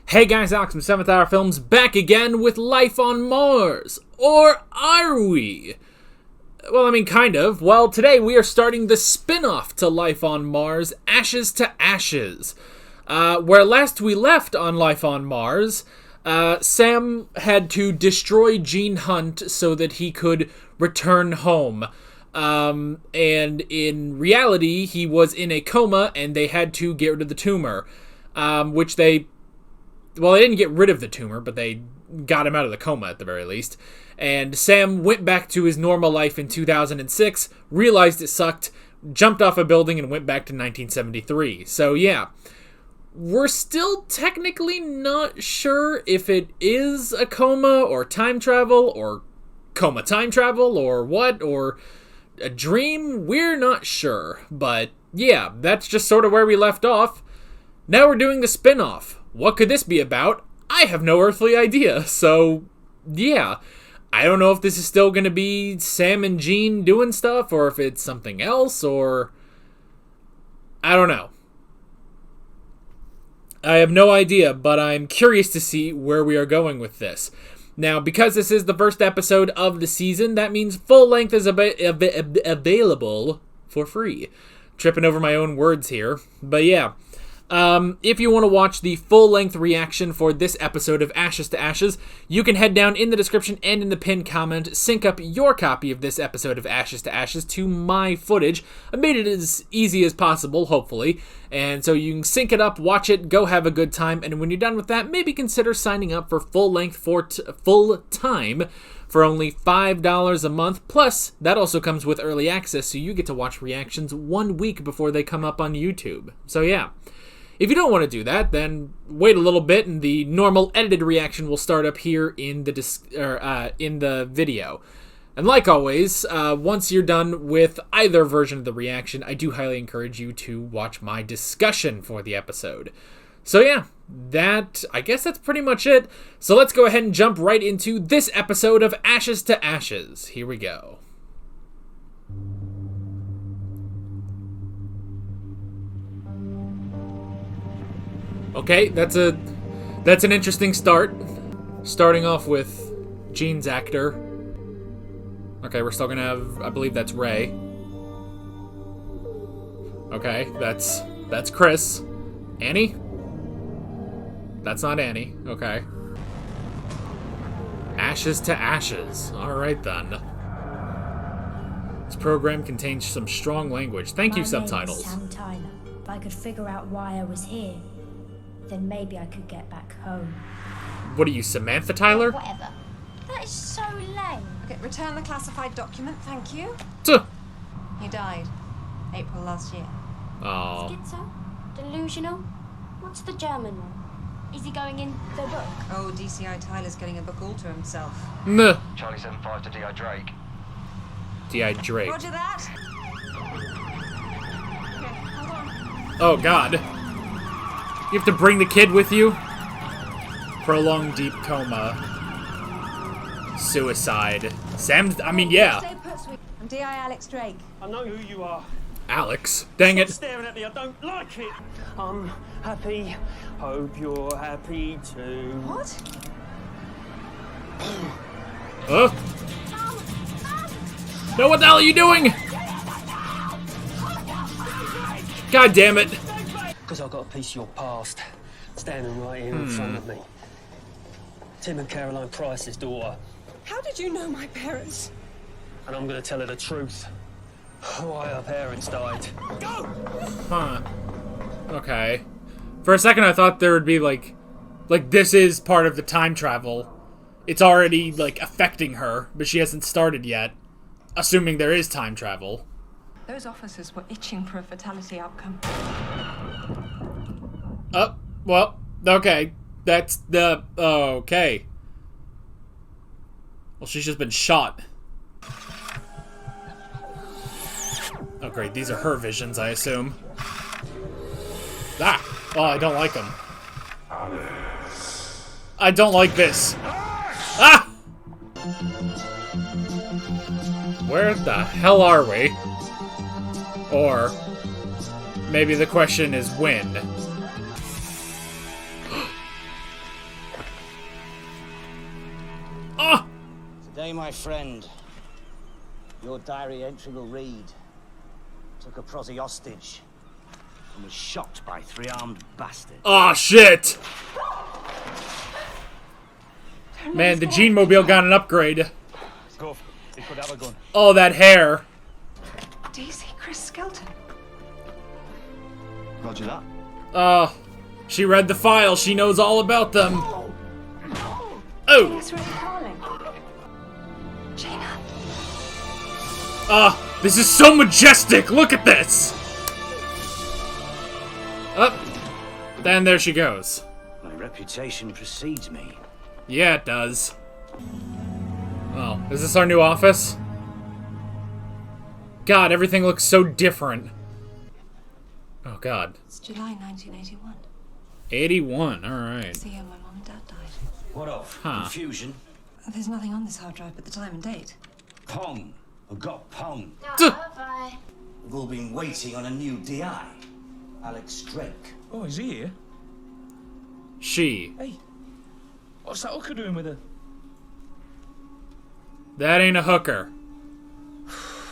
Hey guys, Alex from 7th Hour Films back again with Life on Mars. Or are we? Well, I mean, kind of. Well, today we are starting the spin-off to Life on Mars, Ashes to Ashes. Where last we left on Life on Mars, Sam had to destroy Gene Hunt so that he could return home. And in reality, he was in a coma and they had to get rid of the tumor. Which they didn't get rid of the tumor, but they got him out of the coma at the very least. And Sam went back to his normal life in 2006, realized it sucked, jumped off a building, and went back to 1973. So yeah, we're still technically not sure if it is a coma, or time travel, or coma time travel, or what, or a dream. We're not sure. But yeah, that's just sort of where we left off. Now we're doing the spin-off. What could this be about? I have no earthly idea. So, yeah. I don't know if this is still going to be Sam and Gene doing stuff, or if it's something else, or I don't know. I have no idea, but I'm curious to see where we are going with this. Now, because this is the first episode of the season, that means full length is available for free. Tripping over my own words here, but yeah. If you want to watch the full-length reaction for this episode of Ashes to Ashes, you can head down in the description and in the pinned comment, sync up your copy of this episode of Ashes to Ashes to my footage. I made it as easy as possible, hopefully, and so you can sync it up, watch it, go have a good time, and when you're done with that, maybe consider signing up for full-length full-time for only $5 a month. Plus, that also comes with early access, so you get to watch reactions 1 week before they come up on YouTube. So yeah. If you don't want to do that, then wait a little bit and the normal edited reaction will start up here in the video. And like always, once you're done with either version of the reaction, I do highly encourage you to watch my discussion for the episode. So yeah, I guess that's pretty much it. So let's go ahead and jump right into this episode of Ashes to Ashes. Here we go. Okay, that's an interesting start. Starting off with Gene's actor. Okay, we're still gonna have, I believe that's Ray. Okay, that's Chris. Annie? That's not Annie. Okay. Ashes to Ashes. Alright then. This program contains some strong language. Thank you, subtitles. My name is Sam Tyler. If I could figure out why I was here, then maybe I could get back home. What are you, Samantha Tyler? Whatever. That is so lame. Okay, return the classified document, thank you. Tuh. He died April last year. Oh. Schizo? Delusional? What's the German one? Is he going in the book? Oh, DCI Tyler's getting a book all to himself. Nah. Charlie 75 to D.I. Drake. D.I. Drake. Roger that. Okay, hold on. Oh, God. You have to bring the kid with you? Prolonged deep coma. Suicide. Sam, I mean, yeah. Stay put, sweet. I'm D.I. Alex Drake. I know who you are. Alex. Dang Stop it. staring at me, I don't like it. I'm happy. Hope you're happy too. What? Huh? No, what the hell are you doing? God damn it. Because I've got a piece of your past standing right here in front of me. Tim and Caroline Price's daughter. How did you know my parents? And I'm going to tell her the truth. Why her parents died. Go! Huh. Okay. For a second I thought there would be like this is part of the time travel. It's already like affecting her, but she hasn't started yet. Assuming there is time travel. Those officers were itching for a fatality outcome. Oh, well, okay. That's the... okay. Well, she's just been shot. Oh, great. These are her visions, I assume. Ah! Oh, I don't like them. I don't like this. Ah! Where the hell are we? Or maybe the question is when. Hey, my friend. Your diary entry will read. Took a prosy hostage and was shot by 3 armed bastards. Oh shit! Man, the Gene Mobile got an upgrade. Go. He could have a gun. Oh, that hair. Do you see Chris Skelton? Roger that. She read the file. She knows all about them. Oh! It's really calling. Gina. This is so majestic! Look at this! Up. Then there she goes. My reputation precedes me. Yeah, it does. Oh, is this our new office? God, everything looks so different. Oh, God. It's July 1981. 81, alright. It's the year my mum and dad died. What of? Huh. Confusion? There's nothing on this hard drive but the time and date. Pong. I've got Pong. Bye. We've all been waiting on a new DI. Alex Drake. Oh, is he here? She. Hey. What's that hooker doing with her? That ain't a hooker.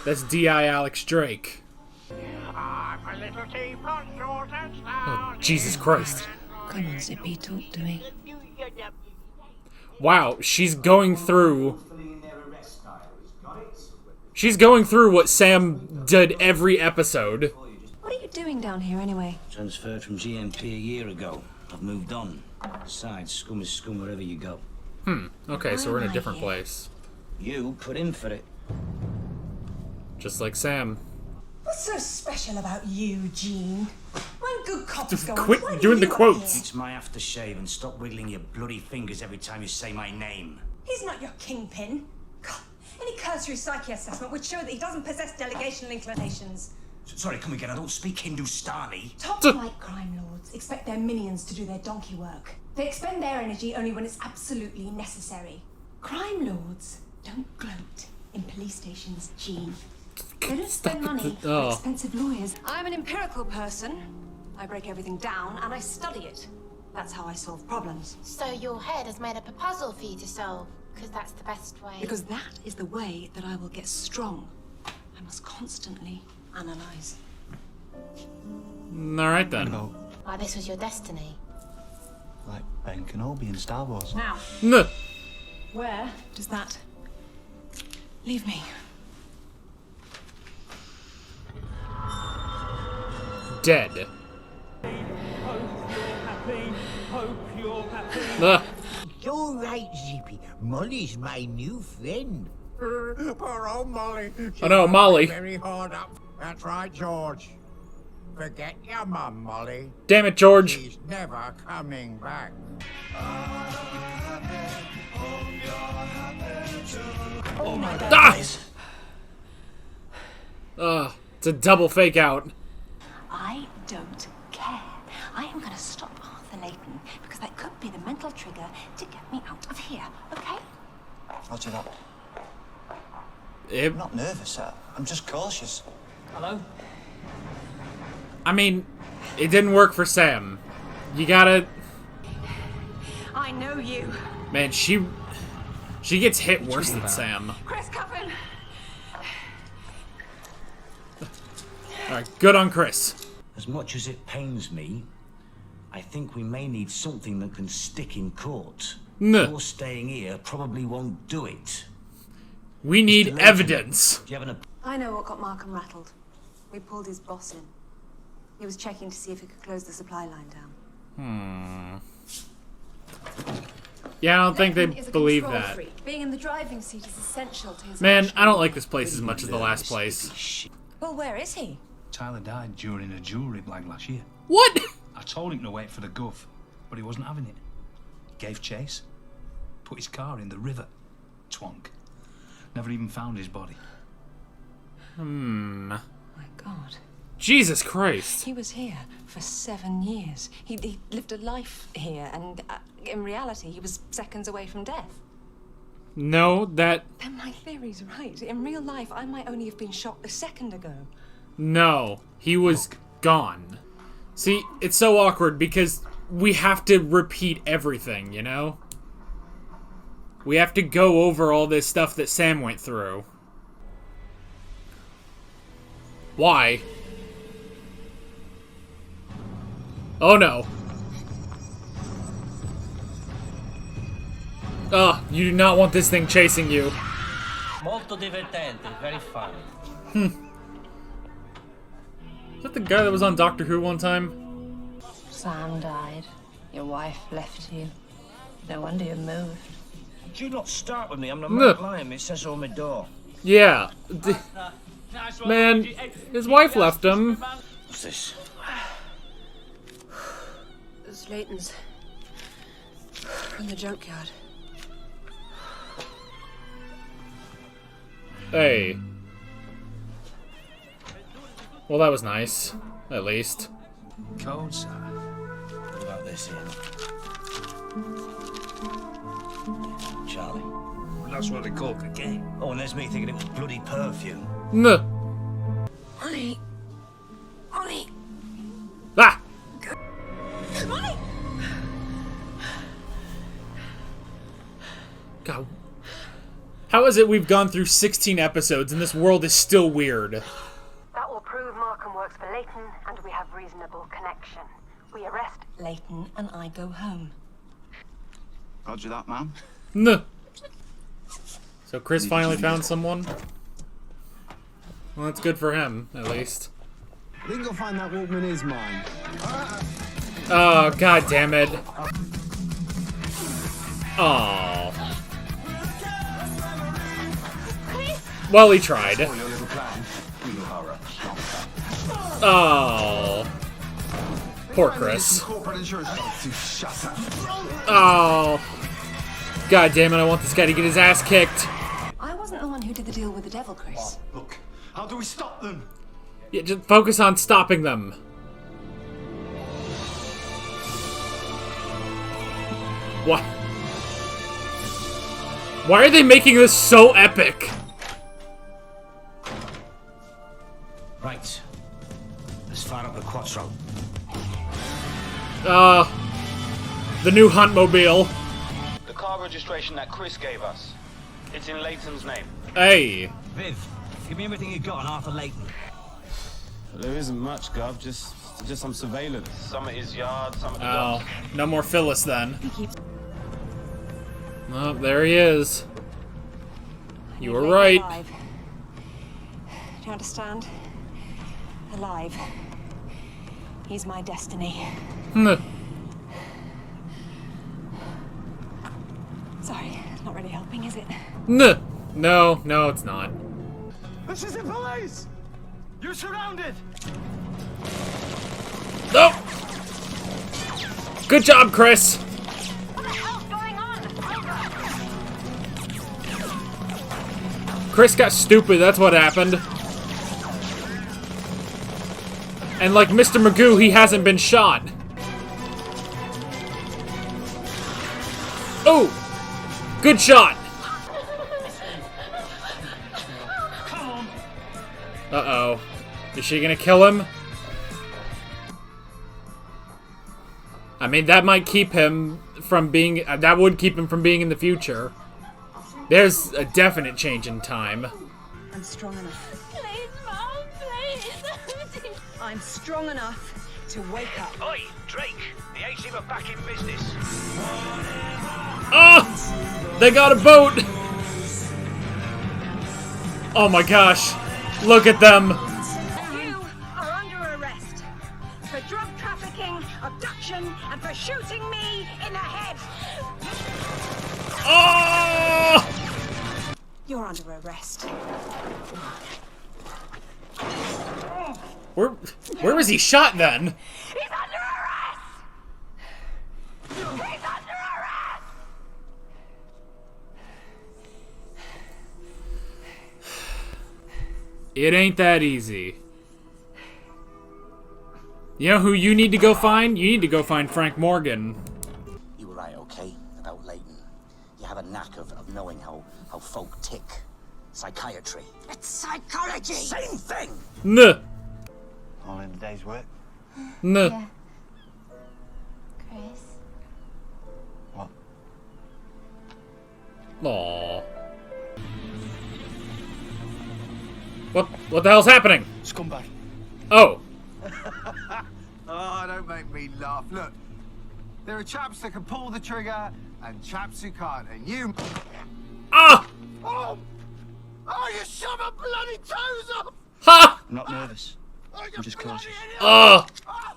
That's D.I. Alex Drake. Oh, Jesus Christ. Come on, Zippy, talk to me. Wow, she's going through... She's going through what Sam did every episode. What are you doing down here anyway? Transferred from GMP a year ago. I've moved on. Besides, scum is scum wherever you go. Okay, so we're in a different place. You put in for it. Just like Sam. What's so special about you, Gene? When good cops go Quit on, why doing do the you quotes. here? It's my aftershave and stop wiggling your bloody fingers every time you say my name. He's not your kingpin. God, any cursory psyche assessment would show that he doesn't possess delegational inclinations. Sorry, come again. I don't speak Hindustani. Top-flight crime lords expect their minions to do their donkey work. They expend their energy only when it's absolutely necessary. Crime lords don't gloat in police stations, Gene. They don't spend money on expensive lawyers. I'm an empirical person. I break everything down and I study it. That's how I solve problems. So your head has made up a puzzle for you to solve, because that's the best way. Because that is the way that I will get strong. I must constantly analyze. Alright then. Why, this was your destiny. Like Ben Kenobi in Star Wars. Now, Nuh. where does that leave me? Dead. You're right, Zippy. Molly's my new friend. Poor old Molly. Oh no, Molly. Very hard up. That's right, George. Forget your mum, Molly. Damn it, George. She's never coming back. Oh my God. It's a double fake out. I don't care. I am going to stop Arthur Layton because that could be the mental trigger to get me out of here, okay? Roger that. It, I'm not nervous, I'm just cautious. Hello? I mean, it didn't work for Sam. You gotta... I know you. Man, she gets hit worse than Sam. Chris Coffin. Alright, good on Chris. As much as it pains me, I think we may need something that can stick in court. Nuh. Your staying here probably won't do it. We need Layton, evidence. Do you have an... I know what got Markham rattled. We pulled his boss in. He was checking to see if he could close the supply line down. Yeah, I don't think they Layton is a believe control that. freak. Being in the driving seat is essential to his Man, emotional I don't like this place as much as the last place. Shit. Well, where is he? Tyler died during a jewellery blag last year. What? I told him to wait for the gov, but he wasn't having it. Gave chase. Put his car in the river. Twonk. Never even found his body. My God. Jesus Christ. He was here for 7 years. He lived a life here, and in reality, he was seconds away from death. No, that... Then my theory's right. In real life, I might only have been shot a second ago. No, he was gone. See, it's so awkward because we have to repeat everything, you know? We have to go over all this stuff that Sam went through. Why? Oh no. Oh, you do not want this thing chasing you. Molto divertente, very funny. Is that the guy that was on Doctor Who one time? Sam died. Your wife left you. No wonder you moved. Do you not start with me? I'm the No. Mad Lion. It says on my door. Yeah. Man, his wife left him. What's this? It's Leighton's. In the junkyard. Hey. Well, that was nice. At least. Code, sir. What about this here? Charlie. Well, that's what they call cocaine. Oh, and there's me thinking it was bloody perfume. Nuh. Honey. Honey. Ah! Honey. God. How is it we've gone through 16 episodes and this world is still weird? That will prove Markham works for Leighton, and we have reasonable connection. We arrest Leighton and I go home. Roger that, ma'am. Nuh. So Chris finally found someone? Well, that's good for him, at least. I think you'll find that Walkman is mine. Oh, god damn it. Oh. Well, he tried. Oh. Poor Chris. Oh. God damn it, I want this guy to get his ass kicked. I wasn't the one who did the deal with the devil, Chris. Look, how do we stop them? Yeah, just focus on stopping them. What? Why are they making this so epic? Right. Let's fire up the Quattro. The new Huntmobile. The car registration that Chris gave us. It's in Leighton's name. Hey. Viv, give me everything you got on Arthur Leighton. There isn't much, Gov. Just some surveillance. Some at his yard, some at the Oh, docks. no more Phyllis then. Oh, there he is. You were right. alive. Do you understand? Alive. He's my destiny. Nuh. Sorry, it's not really helping, is it? Nuh. No, no, it's not. This is the police! You're surrounded! Oh! Good job, Chris! What the hell's going on? Chris got stupid, that's what happened. And like Mr. Magoo, he hasn't been shot. Oh! Good shot! Uh-oh. Is she gonna kill him? I mean, that might keep him from being... that would keep him from being in the future. There's a definite change in time. I'm strong enough. Please, Mom, please. I'm strong enough to wake up. Oi, Drake! The AC are back in business. Oh! They got a boat! Oh my gosh. Look at them. You are under arrest for drug trafficking, abduction, and for shooting me in the head. Oh! You're under arrest. Where was he shot then? He's under arrest! He's under arrest! It ain't that easy. You know who you need to go find? You need to go find Frank Morgan. You were right, okay, about Leighton. You have a knack of knowing how folk tick. Psychiatry. It's psychology! Same thing! Nuh. All in a day's work. Nuh. Yeah. Chris, What? Aww. What the hell's happening? Scumbag. Oh. Oh, don't make me laugh. Look, there are chaps that can pull the trigger and chaps who can't, and you... Ah! Oh! Oh, you shove my bloody toes off! Ha! I'm not nervous. I'm just cautious. Oh!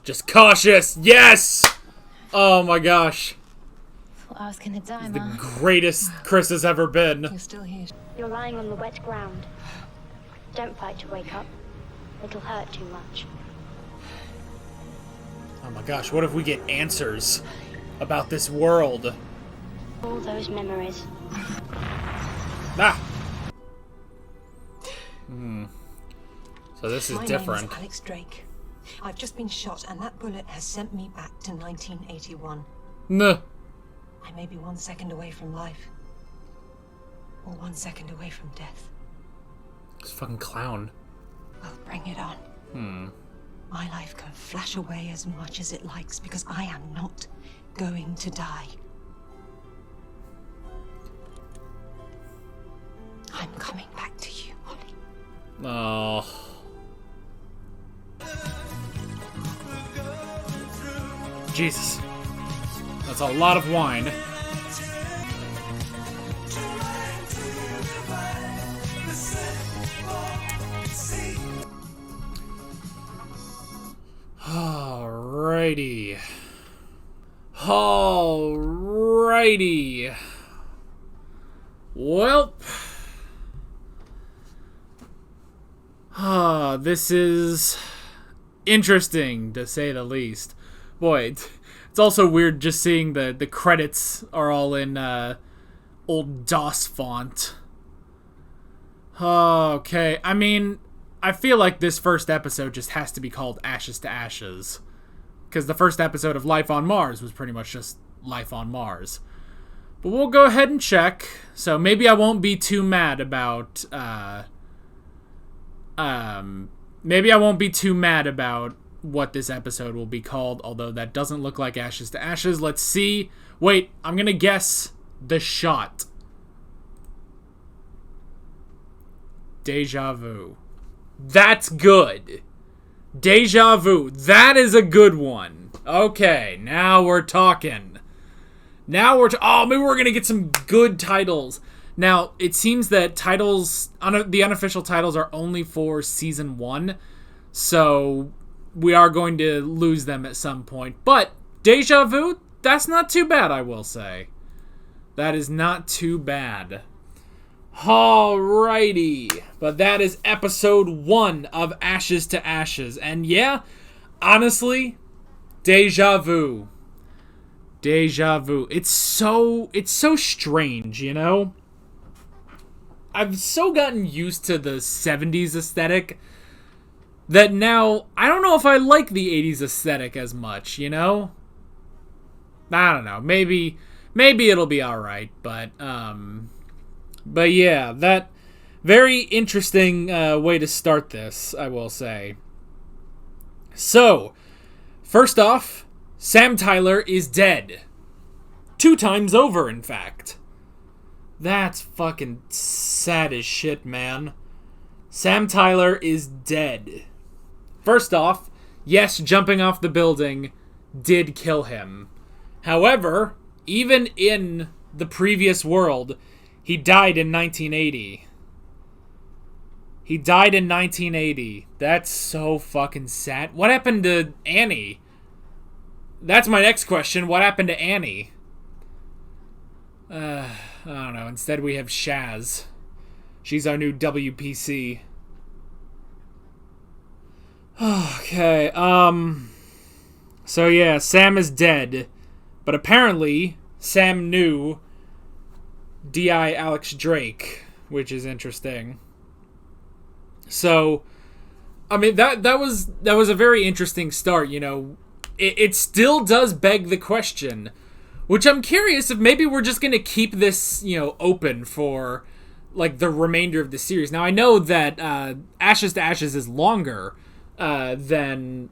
Just cautious. Yes! Oh my gosh. Thought I was gonna die, The Ma. greatest Chris has ever been. You're still here. You're lying on the wet ground. Don't fight to wake up. It'll hurt too much. Oh my gosh, what if we get answers about this world? All those memories. Ah! So this is My different. name is Alex Drake. I've just been shot, and that bullet has sent me back to 1981. Nah. I may be 1 second away from life, or 1 second away from death. This fucking clown. Well, bring it on. My life can flash away as much as it likes, because I am not going to die. I'm coming back to you, Holly. Oh. Jesus. That's a lot of wine. Alrighty. Alrighty. Well. This is interesting, to say the least. Boy, it's also weird just seeing the credits are all in old DOS font. Okay, I mean, I feel like this first episode just has to be called Ashes to Ashes. Because the first episode of Life on Mars was pretty much just Life on Mars. But we'll go ahead and check. So maybe I won't be too mad about, maybe I won't be too mad about what this episode will be called, although that doesn't look like Ashes to Ashes. Let's see. Wait, I'm gonna guess The Shot. Deja Vu. That's good. Deja Vu. That is a good one. Okay, now we're talking. Now we're oh, maybe we're gonna get some good titles. Now, it seems that titles, the unofficial titles are only for Season 1, so we are going to lose them at some point. But, Deja Vu, that's not too bad, I will say. That is not too bad. Alrighty. But that is episode 1 of Ashes to Ashes. And yeah, honestly, Deja Vu. Deja Vu. It's so strange, you know? I've so gotten used to the 70s aesthetic that now I don't know if I like the 80s aesthetic as much, you know? I don't know. Maybe it'll be alright, but yeah, that very interesting way to start this, I will say. So, first off, Sam Tyler is dead. 2 times over, in fact. That's fucking sad as shit, man. Sam Tyler is dead. First off, yes, jumping off the building did kill him. However, even in the previous world, he died in 1980. He died in 1980. That's so fucking sad. What happened to Annie? That's my next question. What happened to Annie? I don't know. Instead, we have Shaz. She's our new WPC. Okay, so yeah, Sam is dead. But apparently, Sam knew D.I. Alex Drake, which is interesting. So, I mean, that was a very interesting start, you know. It still does beg the question, which I'm curious if maybe we're just going to keep this, you know, open for, like, the remainder of the series. Now, I know that Ashes to Ashes is longer than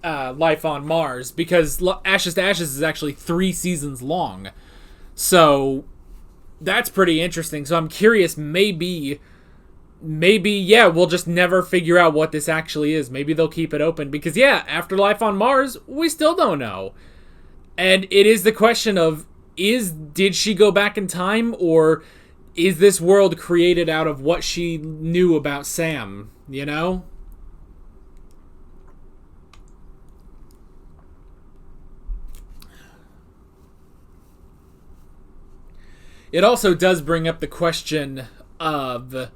Life on Mars, because Ashes to Ashes is actually 3 seasons long. So, that's pretty interesting. So I'm curious, maybe, yeah, we'll just never figure out what this actually is. Maybe they'll keep it open. Because, yeah, Afterlife on Mars, we still don't know. And it is the question of, did she go back in time, or is this world created out of what she knew about Sam, you know? It also does bring up the question of,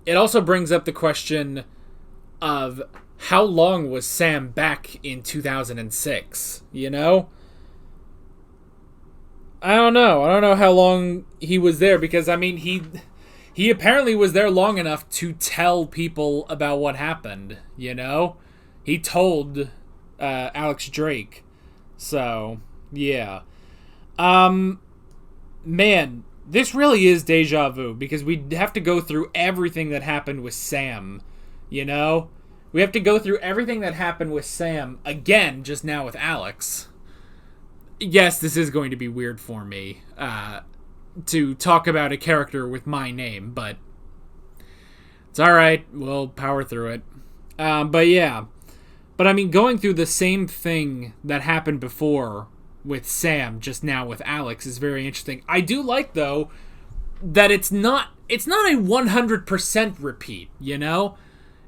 it also brings up the question of how long was Sam back in 2006, you know? I don't know how long he was there, because, I mean, he apparently was there long enough to tell people about what happened, you know? He told Alex Drake. So, yeah. Man, this really is deja vu, because we have to go through everything that happened with Sam, you know? We have to go through everything that happened with Sam again, just now with Alex. Yes, this is going to be weird for me, to talk about a character with my name, but it's alright, we'll power through it. But yeah. But I mean, going through the same thing that happened before with Sam, just now with Alex, is very interesting. I do like, though, that it's not a 100% repeat, you know?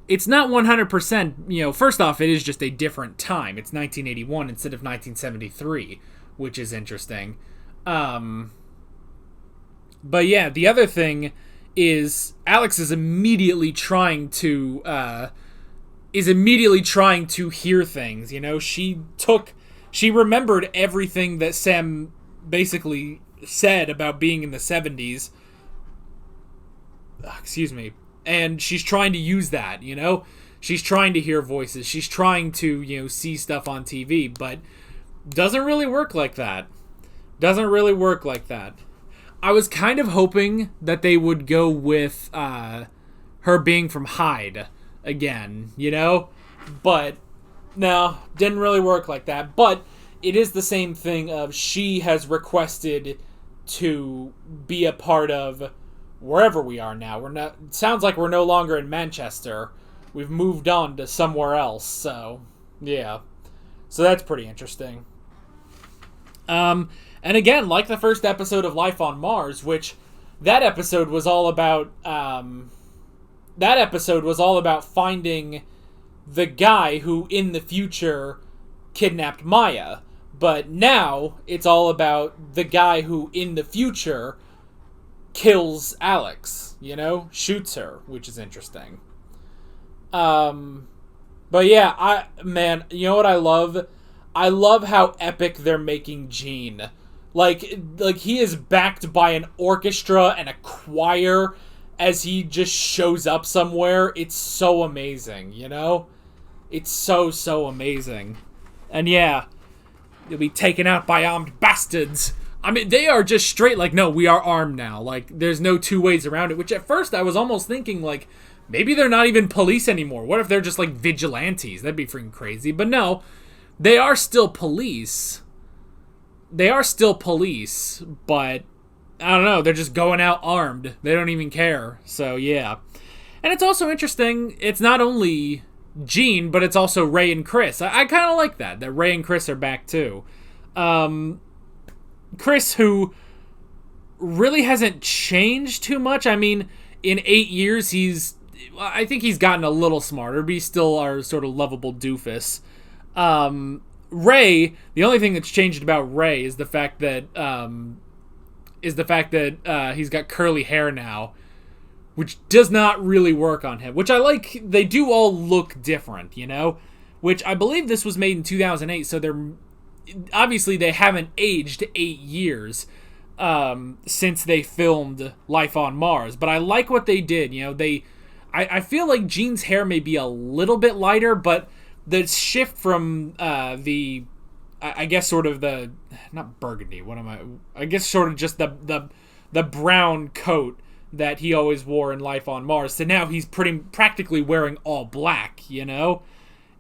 It's not 100%, you know, first off, it is just a different time. It's 1981 instead of 1973, which is interesting. But yeah, the other thing is Alex is immediately trying to hear things, you know? She remembered everything that Sam basically said about being in the 70s. Excuse me. And she's trying to use that, you know? She's trying to hear voices. She's trying to, you know, see stuff on TV, but doesn't really work like that. I was kind of hoping that they would go with her being from Hyde again, you know? But no, didn't really work like that. But it is the same thing of she has requested to be a part of wherever we are now. It sounds like we're no longer in Manchester. We've moved on to somewhere else. So, yeah. So that's pretty interesting. And again, like the first episode of Life on Mars, which that episode was all about finding the guy who in the future kidnapped Maya. But now it's all about the guy who in the future kills Alex, you know, shoots her, which is interesting. But yeah, you know what I love? I love how epic they're making Gene. Like he is backed by an orchestra and a choir as he just shows up somewhere. It's so amazing, you know? It's so amazing. And yeah, you'll be taken out by armed bastards. I mean, they are just straight like, no, we are armed now. Like, there's no two ways around it. Which at first I was almost thinking, like, maybe they're not even police anymore. What if they're just, like, vigilantes? That'd be freaking crazy. But no, they are still police. But, I don't know, they're just going out armed. They don't even care. So, yeah. And it's also interesting, it's not only Gene, but it's also Ray and Chris. I kind of like that Ray and Chris are back, too. Chris, who really hasn't changed too much. I mean, in 8 years, I think he's gotten a little smarter, but he's still our sort of lovable doofus. Ray, the only thing that's changed about Ray is the fact that he's got curly hair now, which does not really work on him. Which I like. They do all look different, you know? Which I believe this was made in 2008, so obviously they haven't aged 8 years since they filmed Life on Mars. But I like what they did. You know, I feel like Gene's hair may be a little bit lighter, but the shift from I guess sort of the, not burgundy, I guess sort of just the brown coat that he always wore in Life on Mars, so now he's practically wearing all black, you know?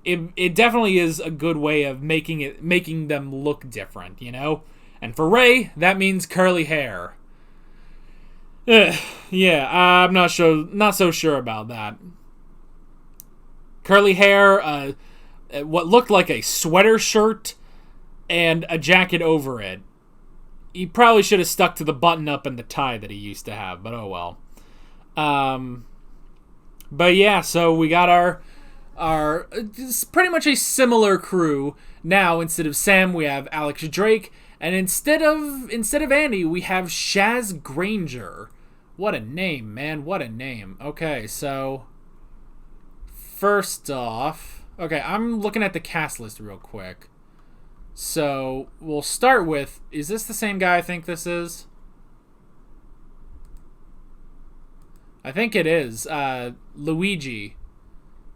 It definitely is a good way of making them look different, you know? And for Ray, that means curly hair. Yeah, I'm not so sure about that. Curly hair, what looked like a sweater shirt, and a jacket over it. He probably should have stuck to the button-up and the tie that he used to have, but oh well. But yeah, so we got our it's pretty much a similar crew. Now, instead of Sam, we have Alex Drake, and instead of Andy, we have Shaz Granger. What a name, man. What a name. Okay, so first off, okay, I'm looking at the cast list real quick. So, we'll start with, is this the same guy I think this is? I think it is. Luigi.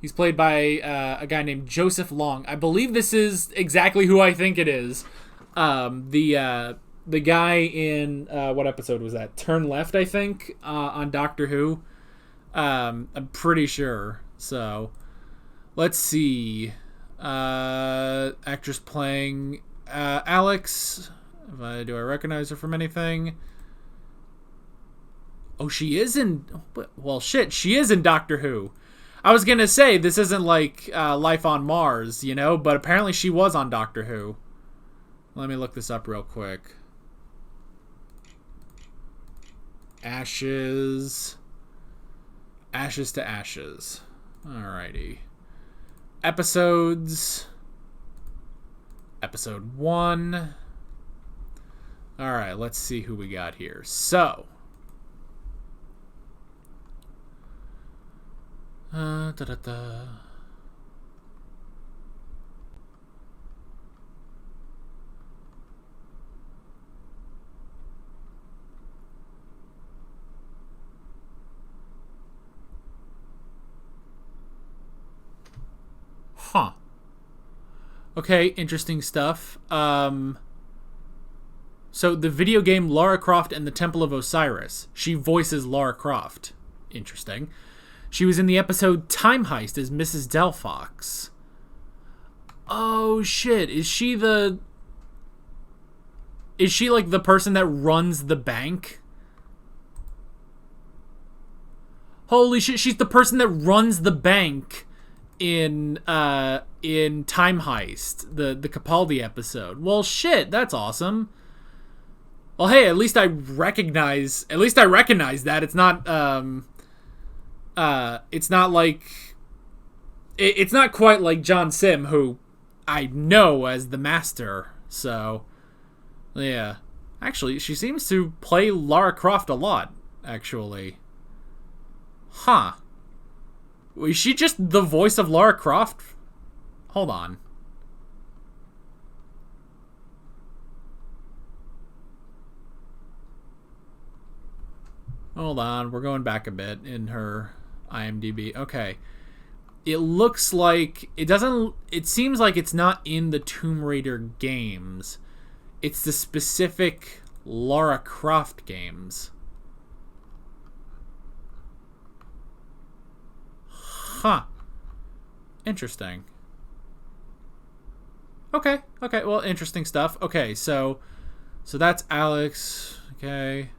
He's played by a guy named Joseph Long. I believe this is exactly who I think it is. The guy in, what episode was that? Turn Left, I think, on Doctor Who. I'm pretty sure. So, let's see. Actress playing Alex. Do I recognize her from anything? Oh, she is in... Well, shit, she is in Doctor Who. I was gonna say, this isn't like Life on Mars, you know? But apparently she was on Doctor Who. Let me look this up real quick. Ashes. Ashes to Ashes. Alrighty. Episodes. Episode 1. Alright, let's see who we got here. So. Huh. Okay, interesting stuff. So the video game Lara Croft and the Temple of Osiris. She voices Lara Croft. Interesting. She was in the episode Time Heist as Mrs. Delphox. Oh shit, is she like the person that runs the bank? Holy shit, she's the person that runs the bank in Time Heist, the Capaldi episode. Well, shit, that's awesome. Well, hey, at least I recognize that. It's not it's not quite like John Sim, who I know as the Master. So, yeah. Actually, she seems to play Lara Croft a lot, actually. Huh. Was she just the voice of Lara Croft? Hold on. Hold on, we're going back a bit in her IMDb. Okay. It looks like... It seems like it's not in the Tomb Raider games. It's the specific Lara Croft games. Huh. Interesting. Okay, well, interesting stuff. Okay, so that's Alex. Okay.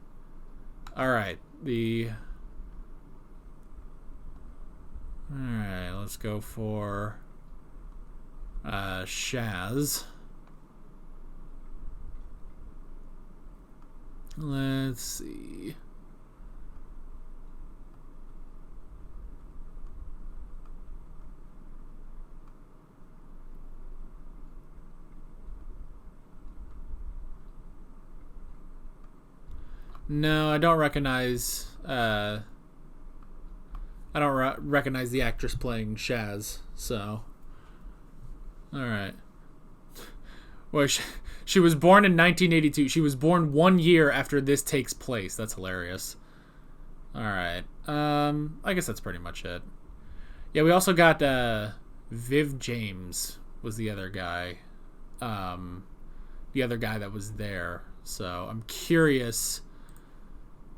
Alright, Alright, let's go for Shaz. Let's see. No, I don't recognize. I don't recognize the actress playing Shaz. So, all right. Well, she was born in 1982. She was born 1 year after this takes place. That's hilarious. All right. I guess that's pretty much it. Yeah, we also got Viv James was the other guy. The other guy that was there. So I'm curious.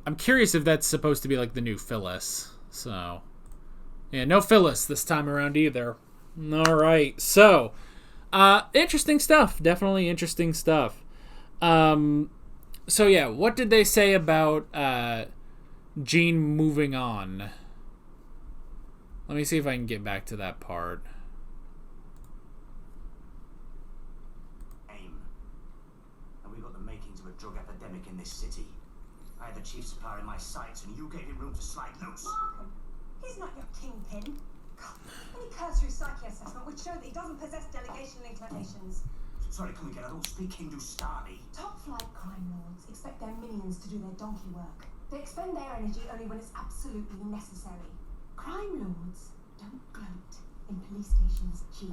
If that's supposed to be like the new Phyllis. So, yeah, no Phyllis this time around either. All right. So, interesting stuff. Definitely interesting stuff. So yeah, what did they say about Jean moving on? Let me see if I can get back to that part. And we got the makings of a drug epidemic in this city. I had the chief supplier in my sights, and you gave him room to slide loose. Markham, he's not your kingpin. Any cursory psyche assessment would show that he doesn't possess delegation inclinations. Sorry, come again. I don't speak Hindustani. Top-flight crime lords expect their minions to do their donkey work. They expend their energy only when it's absolutely necessary. Crime lords don't gloat in police stations, Chief.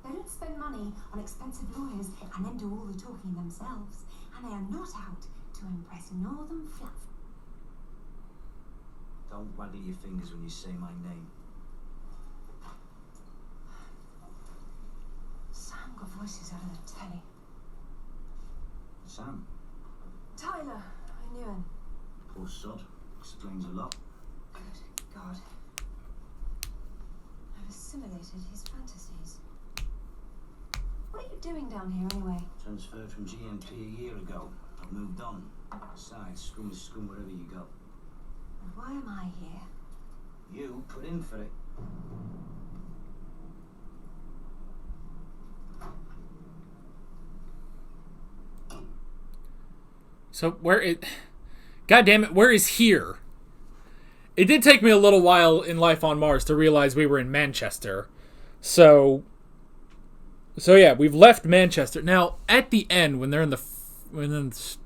They don't spend money on expensive lawyers and then do all the talking themselves. And they are not out to impress northern fluff. Don't waggle your fingers when you say my name. Sam got voices out of the telly. Sam? Tyler, I knew him. Poor sod. Explains a lot. Good God. I've assimilated his fantasies. What are you doing down here anyway? Transferred from GMP a year ago. I've moved on. Besides, scum is scum wherever you go. And why am I here? You put in for it. So God damn it, where is here? It did take me a little while in Life on Mars to realize we were in Manchester. So yeah, we've left Manchester. Now, at the end, when they're in the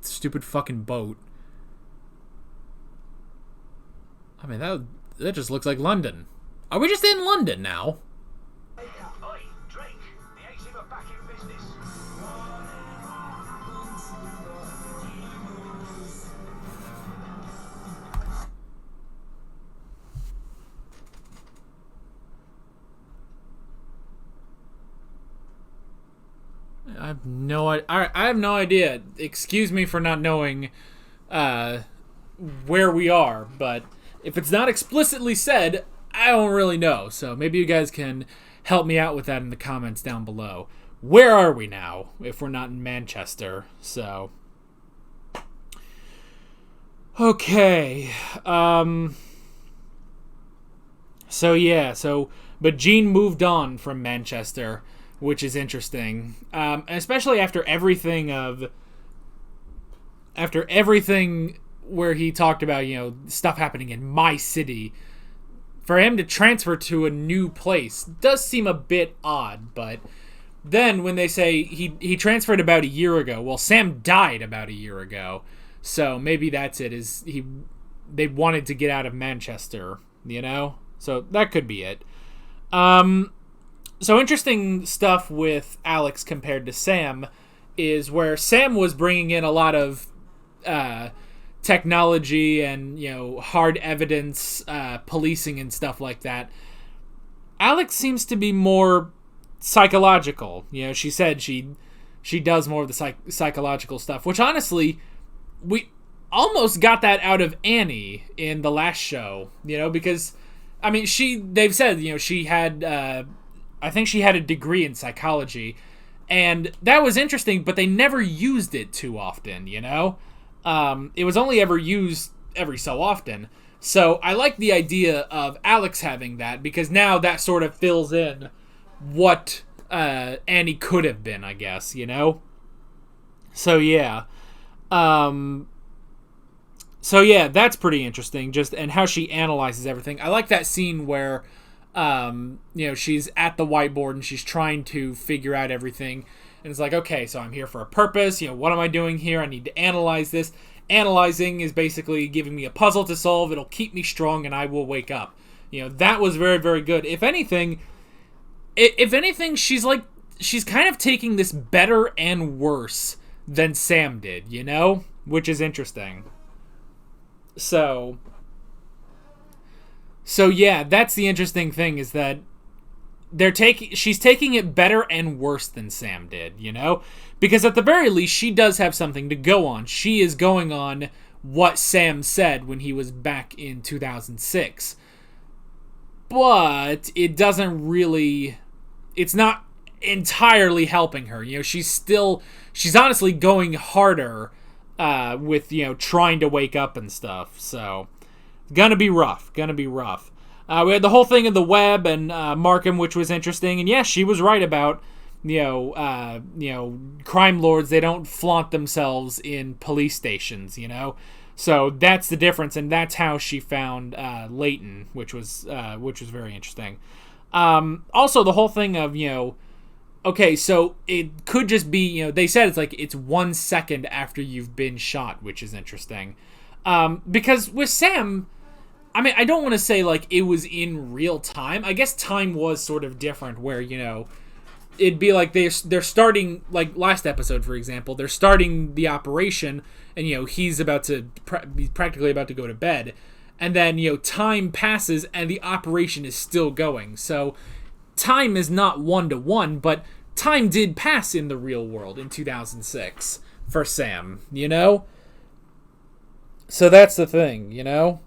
stupid fucking boat, I mean, that just looks like London. Are we just in London now? Oi, Drake. The A-Team are back in business. I have no idea. Excuse me for not knowing where we are, but if it's not explicitly said, I don't really know. So maybe you guys can help me out with that in the comments down below. Where are we now if we're not in Manchester? So okay. But Jean moved on from Manchester, which is interesting, especially after everything where he talked about, you know, stuff happening in my city. For him to transfer to a new place does seem a bit odd, but then when they say he transferred about a year ago, well, Sam died about a year ago, so maybe that's it. They wanted to get out of Manchester, you know? So that could be it. So interesting stuff with Alex compared to Sam is where Sam was bringing in a lot of technology and, you know, hard evidence policing and stuff like that. Alex seems to be more psychological. You know, she said she does more of the psychological stuff, which honestly, we almost got that out of Annie in the last show, you know, because, I mean, they've said, you know, she had, I think she had a degree in psychology, and that was interesting, but they never used it too often, you know? It was only ever used every so often. So I like the idea of Alex having that, because now that sort of fills in what Annie could have been, I guess, you know? So yeah. That's pretty interesting, and how she analyzes everything. I like that scene where, you know, she's at the whiteboard and she's trying to figure out everything. And it's like, okay, so I'm here for a purpose. You know, what am I doing here? I need to analyze this. Analyzing is basically giving me a puzzle to solve. It'll keep me strong and I will wake up. You know, that was very, very good. If anything, she's kind of taking this better and worse than Sam did, you know? Which is interesting. So yeah, that's the interesting thing, is that she's taking it better and worse than Sam did, you know? Because at the very least, she does have something to go on. She is going on what Sam said when he was back in 2006. But it doesn't really... It's not entirely helping her. You know, she's honestly going harder with, you know, trying to wake up and stuff. So, gonna be rough. We had the whole thing of the web and Markham, which was interesting. And yeah, she was right about, you know, crime lords, they don't flaunt themselves in police stations, you know? So that's the difference, and that's how she found Layton, which was very interesting. Also, the whole thing of, you know, okay, so it could just be, you know, they said it's like it's 1 second after you've been shot, which is interesting. Because with Sam, I mean, I don't want to say like it was in real time. I guess time was sort of different, where, you know, it'd be like they're starting, like last episode, for example, they're starting the operation, and, you know, he's practically about to go to bed, and then, you know, time passes and the operation is still going. So time is not 1-to-1, but time did pass in the real world in 2006 for Sam, you know? So that's the thing, you know?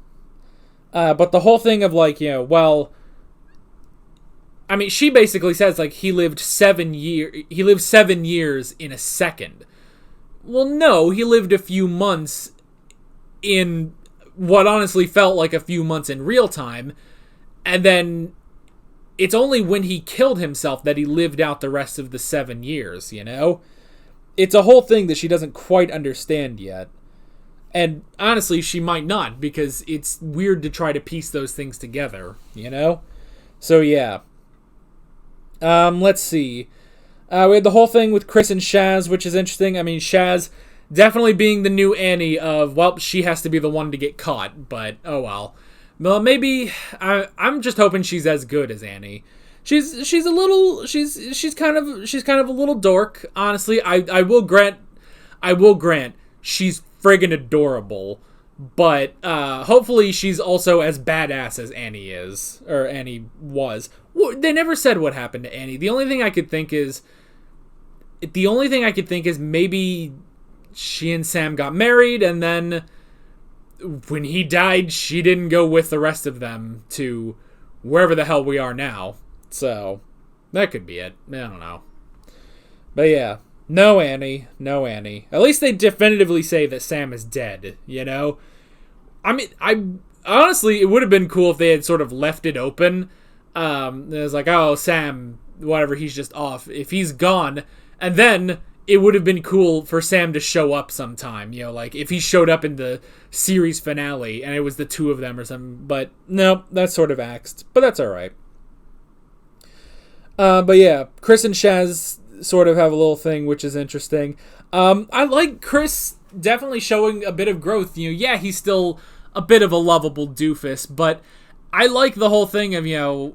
But the whole thing of, like, you know, well, I mean, she basically says, like, he lived 7 years in a second. Well, no, he lived a few months in what honestly felt like a few months in real time, and then it's only when he killed himself that he lived out the rest of the 7 years, you know? It's a whole thing that she doesn't quite understand yet. And honestly, she might not, because it's weird to try to piece those things together, you know? So, yeah. Let's see. We had the whole thing with Chris and Shaz, which is interesting. I mean, Shaz definitely being the new Annie of, well, she has to be the one to get caught, but oh well. Well, maybe I'm just hoping she's as good as Annie. She's kind of a little dork, honestly. I will grant she's friggin' adorable, but hopefully she's also as badass as Annie is, or Annie was. They never said what happened to Annie. The only thing I could think is maybe she and Sam got married, and then when he died, she didn't go with the rest of them to wherever the hell we are now. So that could be it. I don't know. But yeah, no Annie. At least they definitively say that Sam is dead, you know? I mean, honestly, it would have been cool if they had sort of left it open. It was like, oh, Sam, whatever, he's just off. If he's gone, and then it would have been cool for Sam to show up sometime, you know, like if he showed up in the series finale and it was the two of them or something. But no, that's sort of axed, but that's all right. But yeah, Chris and Shaz sort of have a little thing, which is interesting. I like Chris definitely showing a bit of growth. You know, yeah, he's still a bit of a lovable doofus, but I like the whole thing of, you know,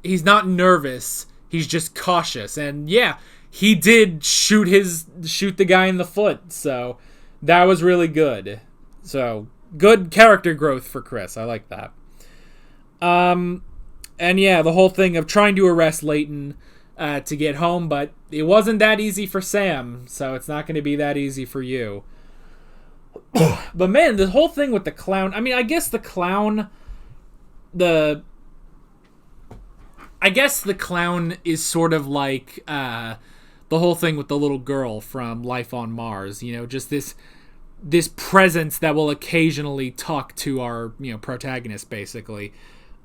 he's not nervous, he's just cautious. And yeah, he did shoot the guy in the foot, so that was really good. So, good character growth for Chris. I like that. And yeah, the whole thing of trying to arrest Layton to get home, but it wasn't that easy for Sam, so it's not going to be that easy for you. But man, the whole thing with the clown, I mean, I guess the clown is sort of like the whole thing with the little girl from Life on Mars, you know, just this presence that will occasionally talk to our, you know, protagonist, basically.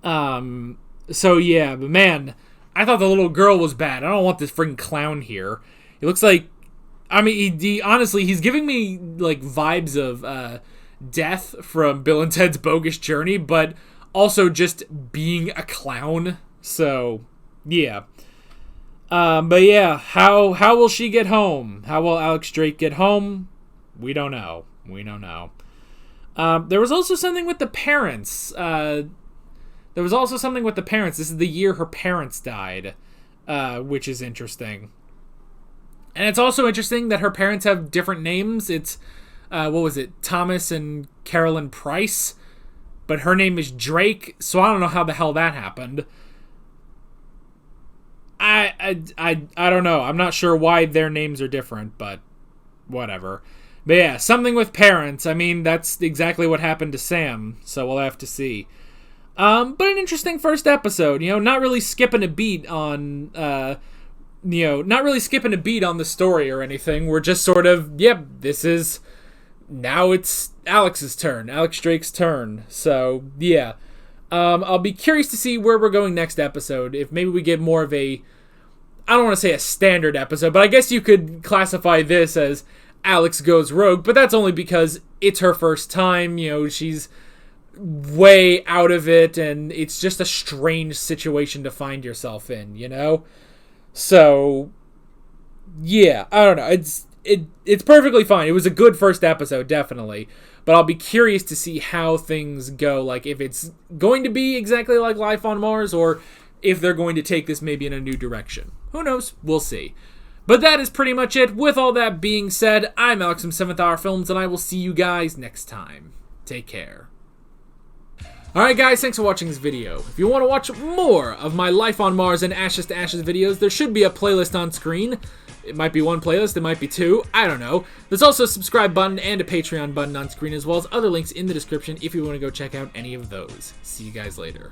So yeah, but man, I thought the little girl was bad. I don't want this freaking clown here. It looks like, I mean, honestly, he's giving me like vibes of Death from Bill and Ted's Bogus Journey, but also just being a clown. So yeah. But yeah, how will she get home? How will Alex Drake get home? We don't know. There was also something with the parents. This is the year her parents died, which is interesting. And it's also interesting that her parents have different names. It's, what was it? Thomas and Carolyn Price. But her name is Drake, so I don't know how the hell that happened. I don't know. I'm not sure why their names are different, but whatever. But yeah, something with parents. I mean, that's exactly what happened to Sam, so we'll have to see. But an interesting first episode, you know, not really skipping a beat on not really skipping a beat on the story or anything. We're just sort of, now it's Alex's turn, Alex Drake's turn. So, yeah. I'll be curious to see where we're going next episode. If maybe we get more of a, I don't want to say a standard episode, but I guess you could classify this as Alex Goes Rogue, but that's only because it's her first time, she's way out of it, and it's just a strange situation to find yourself in, So, yeah, I don't know. It's perfectly fine. It was a good first episode, definitely. But I'll be curious to see how things go. Like, if it's going to be exactly like Life on Mars, or if they're going to take this maybe in a new direction. Who knows? We'll see. But that is pretty much it. With all that being said, I'm Alex from 7th Hour Films, and I will see you guys next time. Take care. Alright guys, thanks for watching this video. If you want to watch more of my Life on Mars and Ashes to Ashes videos, there should be a playlist on screen. It might be one playlist, it might be two, I don't know. There's also a subscribe button and a Patreon button on screen, as well as other links in the description if you want to go check out any of those. See you guys later.